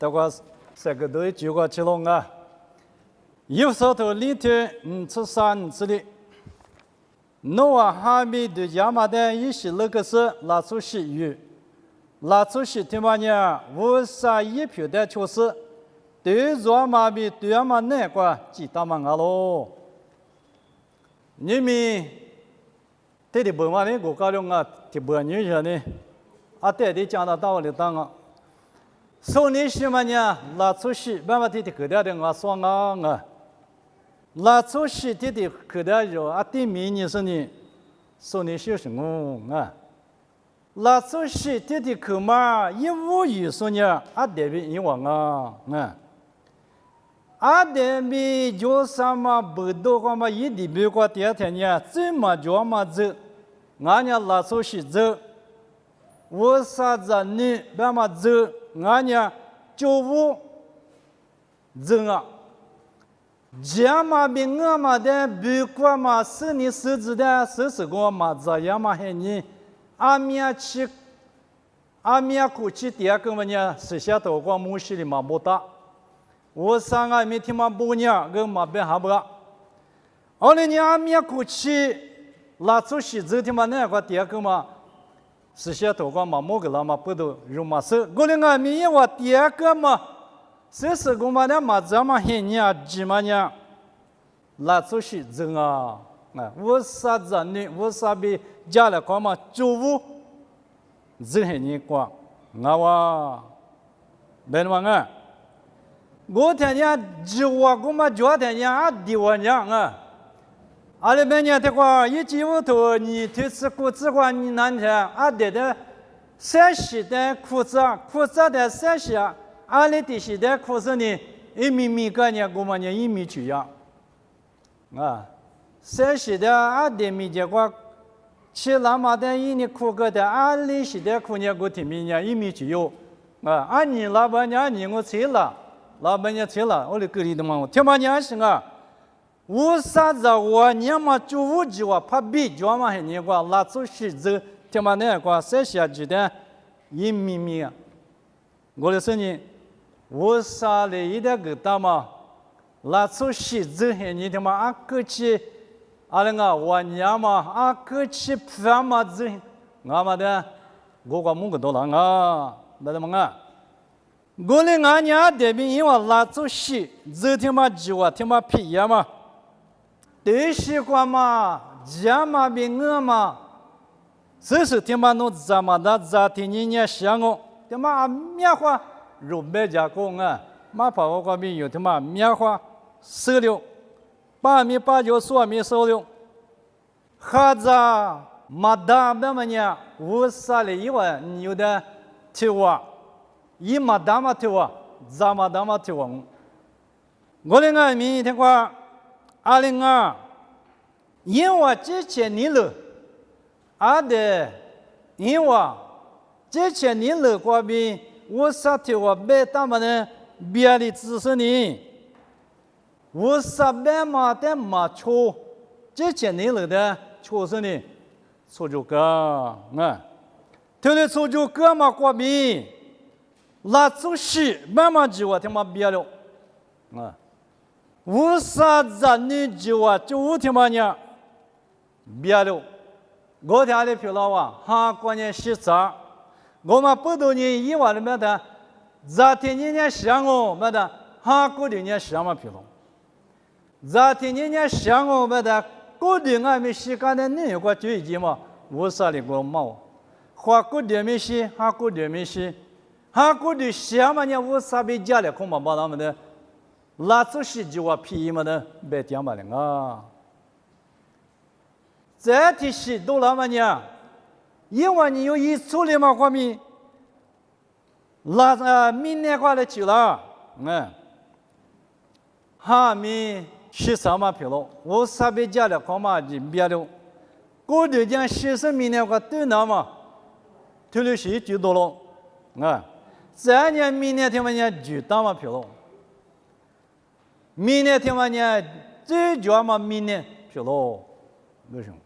大家这个都就过去了啊。有时候里头吃山吃的，诺啊还没对亚麻的一些那个是拿出西语，拿出西他妈呢，我啥一票的确实，对亚麻比对亚麻那个几大嘛啊喽。你们这里不嘛呢？我搞了啊，这不女人呢，啊对的讲到道理当啊。说你什么呢？拿出西，慢慢的给掉的我说啊。拿出西的给掉肉啊，对面你说你，说你是什么啊？拿出西的口嘛，一无语说呢，啊对比一往啊。啊对比就什么不多个嘛，一地比个第二天呢，怎么就么走？俺家拿出西走，我啥子你慢慢走。俺家就无人啊，家嘛比我嘛的比过嘛是你手指的是个嘛这样嘛还你阿米过去第二个嘛呢是下头个木西里嘛不大，我上俺没听嘛不呢跟嘛别还不个，后来你阿米过去拉出西走听嘛那个第二个嘛。是些头光嘛，某个老嘛不都肉嘛是，我的俺们我第二个嘛，是个嘛的嘛这么黑呢，几嘛呢，拉出去走啊，我啥子呢？我啥比家里光嘛住屋，这黑呢光，我，别忘啊，我天天住我我嘛住天天啊地我娘啊。阿拉半年的话，一进屋头，你推吃裤子话，你那天阿爹的三十的裤子的三十，阿拉的是的裤子呢，1米个呢，我们呢1米9呀，啊，30的阿爹米的话，吃那么的一年裤个的，阿拉是的裤呢，我听米呢1米9哟，啊，阿你老板娘你我吃了，老板娘吃了，我的个里的嘛，听嘛娘是啊。我啥子我你嘛就无计我怕比较嘛还你个拉出去走，听嘛那个三下子的1米，我的说你，我啥的一点个大嘛，拉出去走还你听嘛啊过去，阿那个我娘嘛啊过去饭嘛走，我嘛的，我个木个多了啊，那怎么啊？我的俺娘这边因为拉出去走听嘛计划听嘛皮呀嘛。对西瓜嘛，家嘛比我嘛，这是他妈弄咱们的家庭人想我，他妈棉花肉白加工啊，马跑我这边有他妈棉花收了，8米8说米收了，孩子马大那么呢，5岁了以外有的听我，一马大嘛听我，咱马大嘛听我，我的俺们听话。阿玲啊，因为之前你了，阿的，因为之前你了过边，我啥条我别他们呢，别的知识呢，我啥别嘛的嘛错，之前你了的错是呢，错就个啊，头里错就个嘛过边，拉出去慢慢就我他妈别了，啊。我啥子你就啊，就我听嘛呢，别了，我听的票了哇，哈过年洗澡，我们不多年以外的没得，昨天人想我没得，哈过的人想嘛票了，昨天人想我没得，过的俺们洗干的你有个最近嘛，我啥的我冇，花过的没洗，哈过的没洗，哈过的想嘛呢，我啥比家里恐怕把他们的。拉出去就我皮嘛的，别讲嘛的啊！这提示多了嘛呢？因为你有一处理嘛方面，明年过来去了，哈米是什么皮了？我啥别家了，恐怕就别了。过年讲60明年过对那嘛，退了息就多了，这年明年听嘛呢就当嘛皮了。明年听完呢，最主要嘛，明年去了，为什么？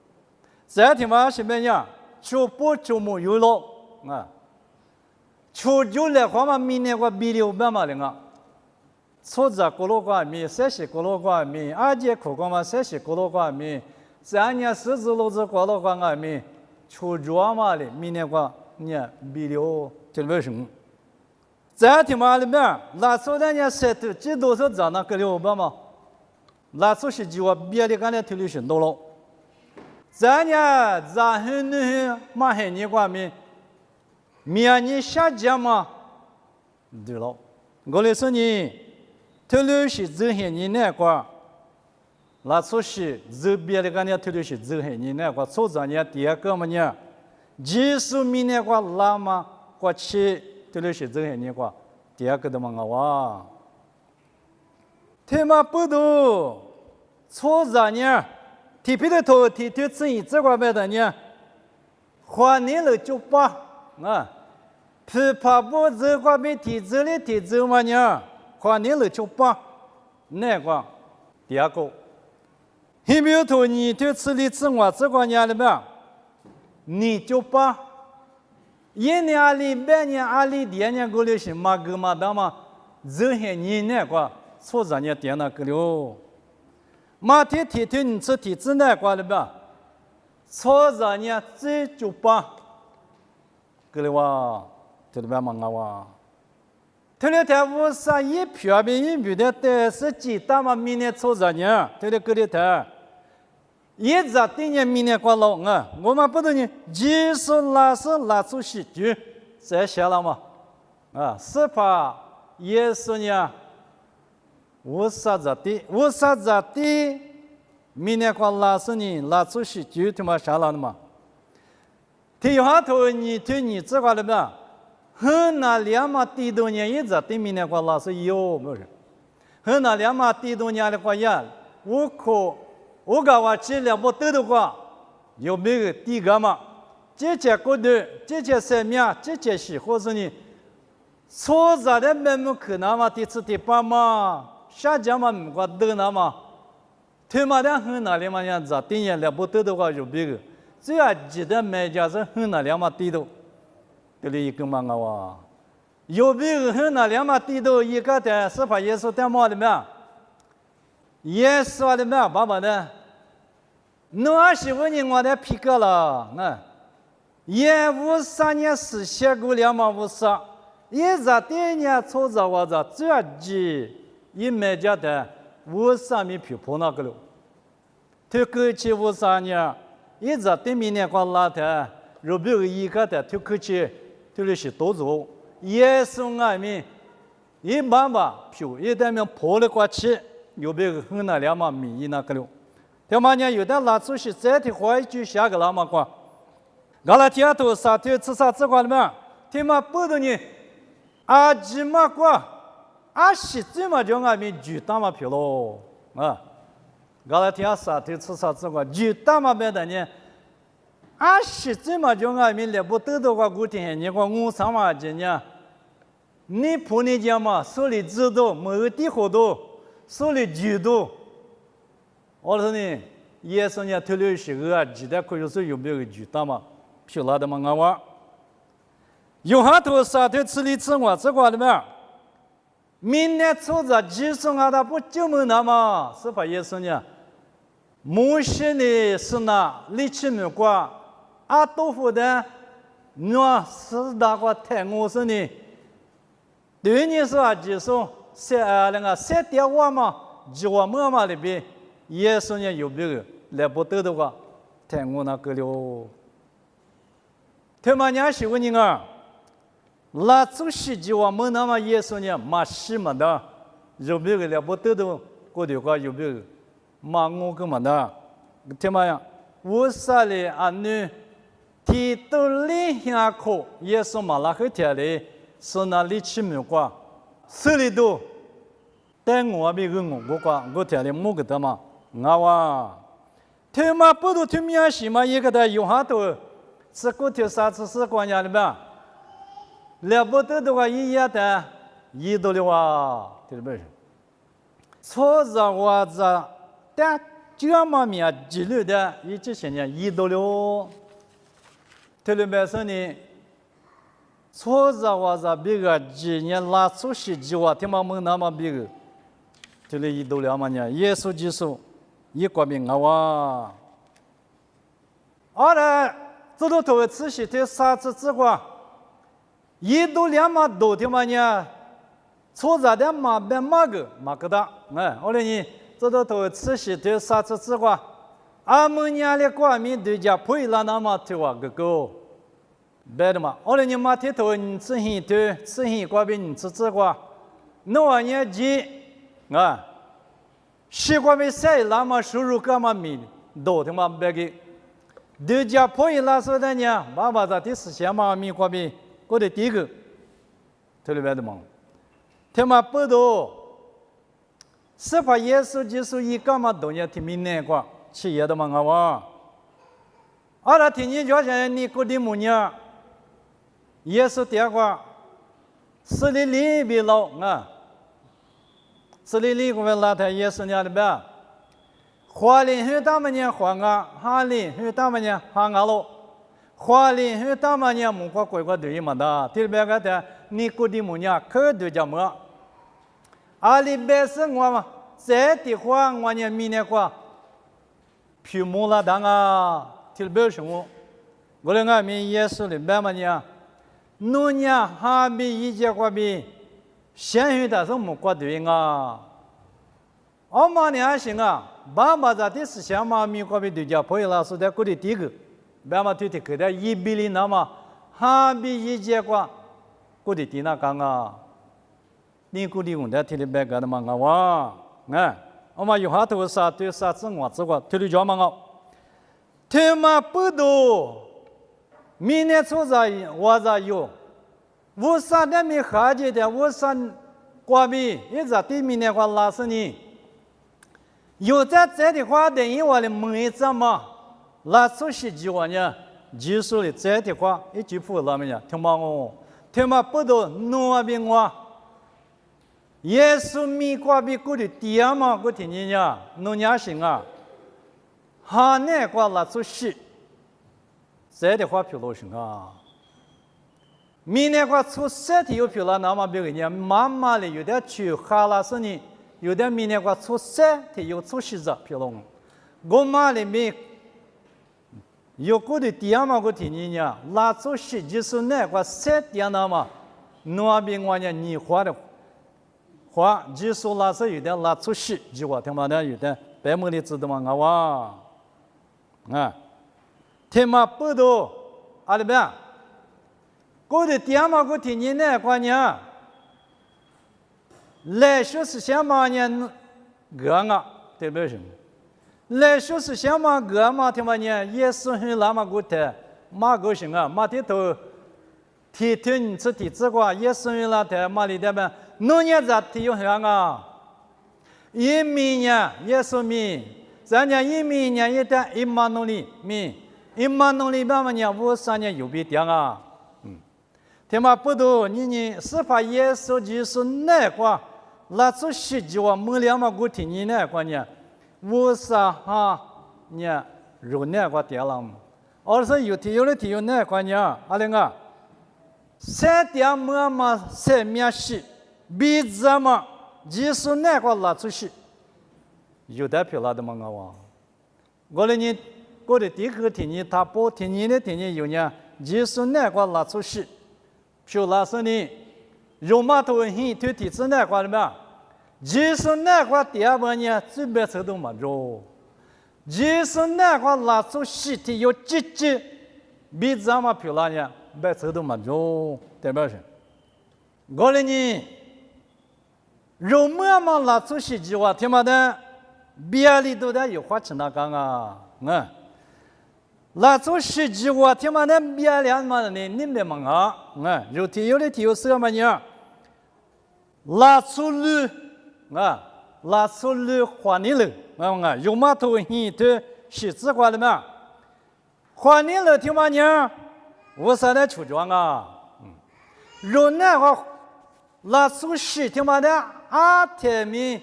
这听完什么呢？就不就没有了啊！出就来话嘛，明年我比六百嘛的啊，错着过了过米，三十过了过米，二节课过嘛30过了过米，3年4字路子过了过米，出就嘛的，明年我你比六这为什么？再听嘛里面，那时候人家晒头，几多少张那个600嘛？那时候是就我别的干的体力行动了。咱家咱很女马很你管米，明年下节嘛？对了，我来说你，体力是走很你那块，那时候是走别的干的体力是走很你那块，错咱家第二个嘛呢？技术明年块拉嘛，过去。这里是这些年qua，第二个的嘛哇，他妈不多，错啥呢？提皮的头提自己这块买的呢，花年了就罢啊，批发部这块没提这里提这嘛呢，花年了就罢，那个第二个，还没有头你对吃里吃我这块呢了没？你就罢。1年2年半年2年2年过了是嘛个嘛的嘛，这些年那个错啥年点那个了，马天你吃体质那个了吧？错啥年这就罢，个了哇，这里边嘛个哇，他那台乌啥一票边一票的，但是几大嘛明年错啥年？他那个里台。一直今年明年过了啊，我们不懂呢，技术拉出细菌，这些了嘛，啊，是怕也是呢，无啥子的，明年过拉是呢，拉出细菌他妈啥了嘛？提下头你对你这块了没？很那2嘛地多年一直对明年过拉是有没是？很那2嘛地多年的话呀，我可。我讲话这2不得的话，有没有第一个嘛？这些过的，这些生命，这些喜或是你错在的门目可能嘛？第4、第8嘛，下家嘛不管得那嘛？他妈的很哪里嘛样子？第2不得的话有没有？只要记得每家是很哪2嘛地头，这里一个嘛哇，有没有很哪2嘛地头一个的是把耶稣带嘛的没？耶稣的没爸爸的。25年我的皮革了，那也53年是写过了嘛，54，一直第2年错着我着，只要记一每家的53米皮破那个了，他过去53年，一直第明年过拉的，如果一个的他过去，他就是多做，耶稣外面一般吧皮一代表破了过去，有没有很那2嘛米那个了？他妈呢，有的拉出去再的话一句下个那么过，阿拉天头啥头吃啥这块了嘛？他妈不懂呢，阿几嘛过，阿西这嘛叫俺们巨大嘛票咯啊！阿拉天啥头吃啥这块巨大嘛别的呢？阿西这嘛叫俺们来不得的话，古天你讲我上嘛今年，你婆你家嘛手里知道没有地好多，手里巨多。我说呢，耶稣呢，头里是个记得可以说有没有巨大嘛？漂亮的嘛，俺娃。有哈头啥头吃里吃我这块的没？明年出着技术俺他不就没那么？是把耶稣呢？摩西呢是那力气没过，阿多夫的，我是那个太我说呢，对你说技术3.5嘛，9万嘛里边。耶稣呢有没有来不得的话，太我那个了。他妈娘喜欢你啊，那做西就我们那么耶稣呢马西嘛的，有没有来不得的过的话有没有马我个嘛的？他妈呀，我啥嘞啊女，提到里下课，耶稣嘛那个天嘞，是那里去没过，手里头，但我没个我过，我天嘞没个的嘛。我哇，他妈不都他们西嘛一个的有哈头，吃过条啥子是关键的吧？了不得的话一样的，一多的话，对不对？错着我着，但这么面记录的，一这些年一多了，对不对？说呢，错着我着别个今年拉出去计划，听嘛蒙那么别个，这里一度了嘛呢？耶稣基督一国民啊哇！而这都头次是对啥子之话，一度两嘛多听嘛呢？错着的嘛别嘛个的，我来你这都头次是对啥子之话，阿们家的国民对家配了那么对话个。别的嘛，我来你马铁头你自行对自行国民你自治过，那我年纪西国民谁那么收入干嘛米多的嘛别个，对家破译那时候的呢，爸爸在第四线嘛米国民，我的第一个，对了别的嘛，他妈不多，是怕耶稣基督一干嘛多年听明年过，企业的嘛我，阿听你叫人你过的么呢？耶稣讲过，死里里边老死里里我们老太耶稣讲的呗，花莲去他们呢花啊，哈莲去他们呢哈啊喽，花莲去他们呢木瓜贵瓜对嘛的，第二个的你过的么呢可对着么？阿里边是我嘛，这的话我呢明年过，皮木拉当啊，第二个什么？我们讲明耶稣的边嘛呢？农业还比一些国比，现在的是木瓜对啊。我们呢还行啊，爸爸在第四项嘛，米国比对家朋友老师在过的第一个，爸爸对的给的100那么，还比一些国过的第那讲啊。你过的我在提的别个的嘛我，我们有好多啥对啥子我这个提的叫嘛我，他妈不多。明年出在我在有，我啥的没看见的，我啥国民一直对明年话拉死你，有在这的话等于我的每怎么拉出去几万呢？技术的这的话一句不那么样，听嘛我，听嘛不多诺边我，耶稣米国比过的第二嘛，我听你呀，农业行啊，哈那话拉出去。这的话票多行啊！明年话出身体有票了，那么别个人慢慢的有点去哈拉是呢，有点明年话出身体有出息着票了。我妈里面有过的第二嘛，我听你讲，拉出息就是那个身体那么，那边我呢你花的话，就是拉是有点拉出息，就话他妈的有点白毛的知道吗？听嘛不多，阿里边，过的第二嘛，我听你那观念，来说是想嘛呢，对不对？来说是想嘛嘛，听嘛呢，也是很那么个的，嘛个行啊，嘛的头，提你这提这个也是很那的，嘛里的边，农业在提有很啊，一米呢也是米，咱家一米呢也得1万农里米。一万农里边嘛呢，53年有比点啊，他妈不多，你是怕耶稣就是那个，那出去就话没两嘛，我听你那个呢，53哈呢，肉那个点了，而是有的提有那个呢，阿玲啊，3点嘛3面是，比怎么就是那个那出去，有的票拉的嘛我来你。我的第一个听你他不听你的听你有呢，就是那个拉出去，就拉是呢，肉嘛头很推体质那个的嘛，就是那个第二个呢，准备吃都嘛肉，就是那个拉出去的有积极，比咱们漂亮呢，别吃都嘛肉，对不对？我的呢，肉嘛拉出去的话，听嘛的，别里头的有话吃那讲啊，拉出去的话，听嘛的别两嘛的你别忙啊，有的有的有什么呢？拉出去拉出去换你了，有嘛头很多是这块的嘛，换你了听嘛呢？我啥的出装啊，若那个拉出去听嘛的天米，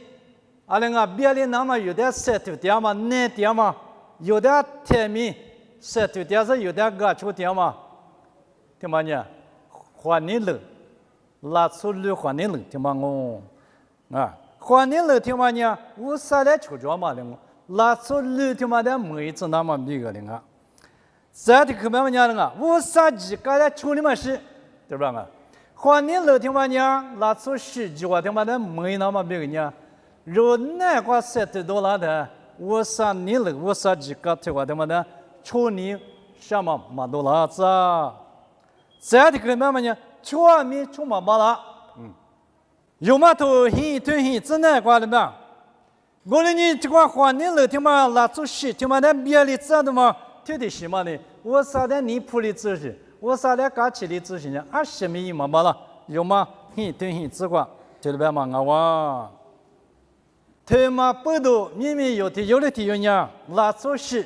阿那个别的那么有点石头点嘛，那点嘛，有点天米。石头点是有点个出点嘛，听嘛呢？换你了，拉出了换你了，听嘛我啊，换你了听嘛呢？我啥来求着嘛的我，拉出了听嘛的每次那么比个的啊，这的可别么样的啊？我啥几个来求你们是，对吧啊？换你了听嘛呢？拉出十几万听嘛的没那么比个呢？若那个$70的，我啥你了，我啥几个听话听嘛的，求你什么嘛多啦子啊？这的可别么呢？求啊咪求嘛巴啦。有嘛头很对很真难挂的嘛？我的你这个换你了，听嘛拉出去，听嘛那别的这的嘛，听的什么呢？我啥的你铺的知识，我啥的搞起的知识呢？什么意嘛巴啦？有嘛很对很直挂，听得白嘛我哇？他嘛不多，明明有的有呢，拉出去，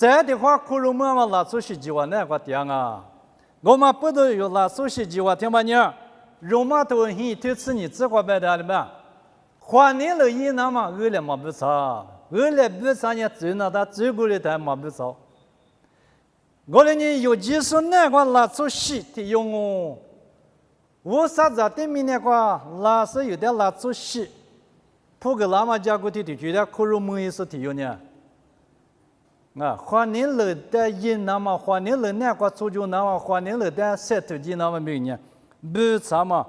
这的话可能嘛拉出去就话那个点啊，我嘛不多有拉出去就话听嘛呢？罗马头很对此你这个白的了吧？换你了一那么恶劣嘛不少，恶劣不少呢，最那他最过的他嘛不少。我的你有技术那个拉出去的用哦，我啥子的明那个拉是有点拉出去，铺个那么家伙的觉得可能没意思的用呢。啊，换你了的一那么换你了那个出就那么换你了的三头肌那么没呢。不啥嘛，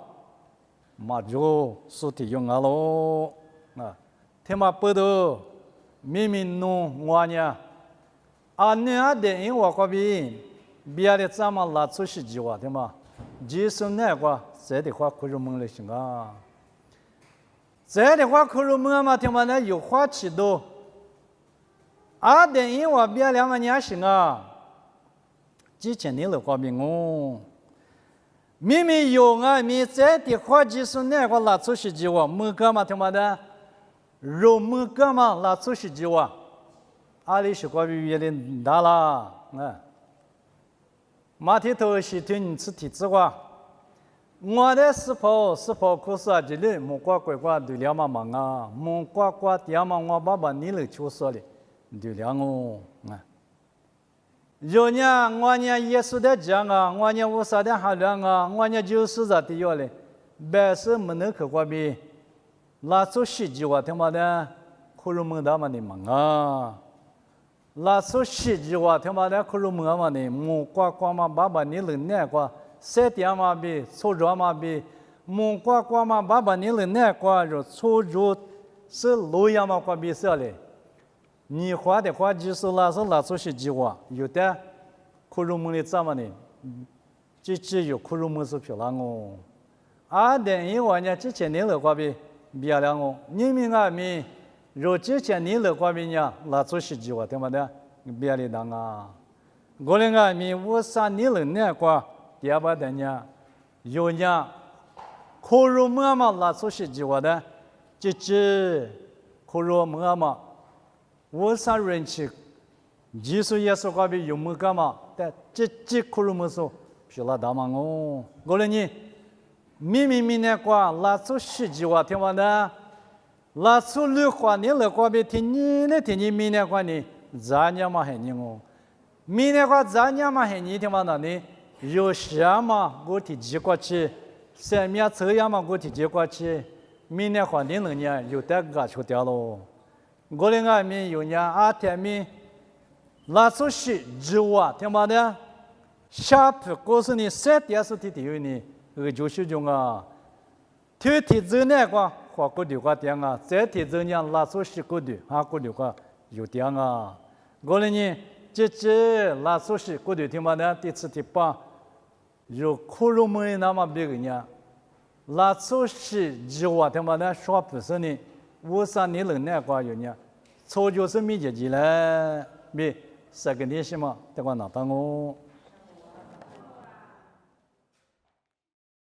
嘛就说的用啊喽啊，听嘛不多，明明弄我呢，你的因我这边别的咱们拉出去计划听嘛，就是那个这的话可是蒙了行啊，这的话可是蒙嘛听嘛那有话起多，的因我别两个年行啊，之前你了这边哦。明明有啊，明在的话就是那个拉出去计划，没干嘛听嘛的，肉没干嘛拉出去计划，阿里是关于有点大啦，马蹄头是对你吃体质话，我的是跑可是啊，这里木瓜乖乖对两嘛忙啊，木瓜瓜点嘛我爸爸你来就说的，对两哦，有呢，我呢耶稣的讲啊，我呢无啥的含量啊，我呢就是这的要嘞，白是没能去过比，拉出去计划他妈的，可能没他妈的忙啊，拉出去计划他妈的可能没他妈的，木瓜瓜嘛爸爸你能那个，三点嘛比，初中嘛比，木瓜瓜嘛爸爸你能那个，就初中是路样嘛瓜比啥嘞？你画的话就是拉出去计划，有的可能没的怎么呢？只有可能没是漂亮哦。等于我呢之前你了过比漂亮哦，你们啊咪，若之前你了过比呢拉出去计划，对吗的？漂亮当啊！我那个咪我上你了那个第二把的呢，有呢可能没嘛拉出去计划的，只可能没嘛。我上人气，技术也是个比有么干嘛？但这可能没说，漂亮大嘛哦。我来呢，明那个拉出十几万听完的，拉出六万你了个比听你明那个呢，咱家嘛还你哦，明那个咱家嘛还你听完的呢，有什么我提几过去，上面这样嘛我提几过去，明那个你能呢有得个出掉喽。我的外面有呢天面拉出去之外，听嘛的，下铺告诉你3点是的有呢，就是种啊，天之那个花过的话点啊，这天之呢拉出去过的，过的话有点啊，我的呢，这拉出去过的听嘛的，第四第八，有可能没那么别个呢，拉出去之外听嘛的，说不是呢。我上你能那个有呢，错就是没结局了，没3个点什么，这个哪当我。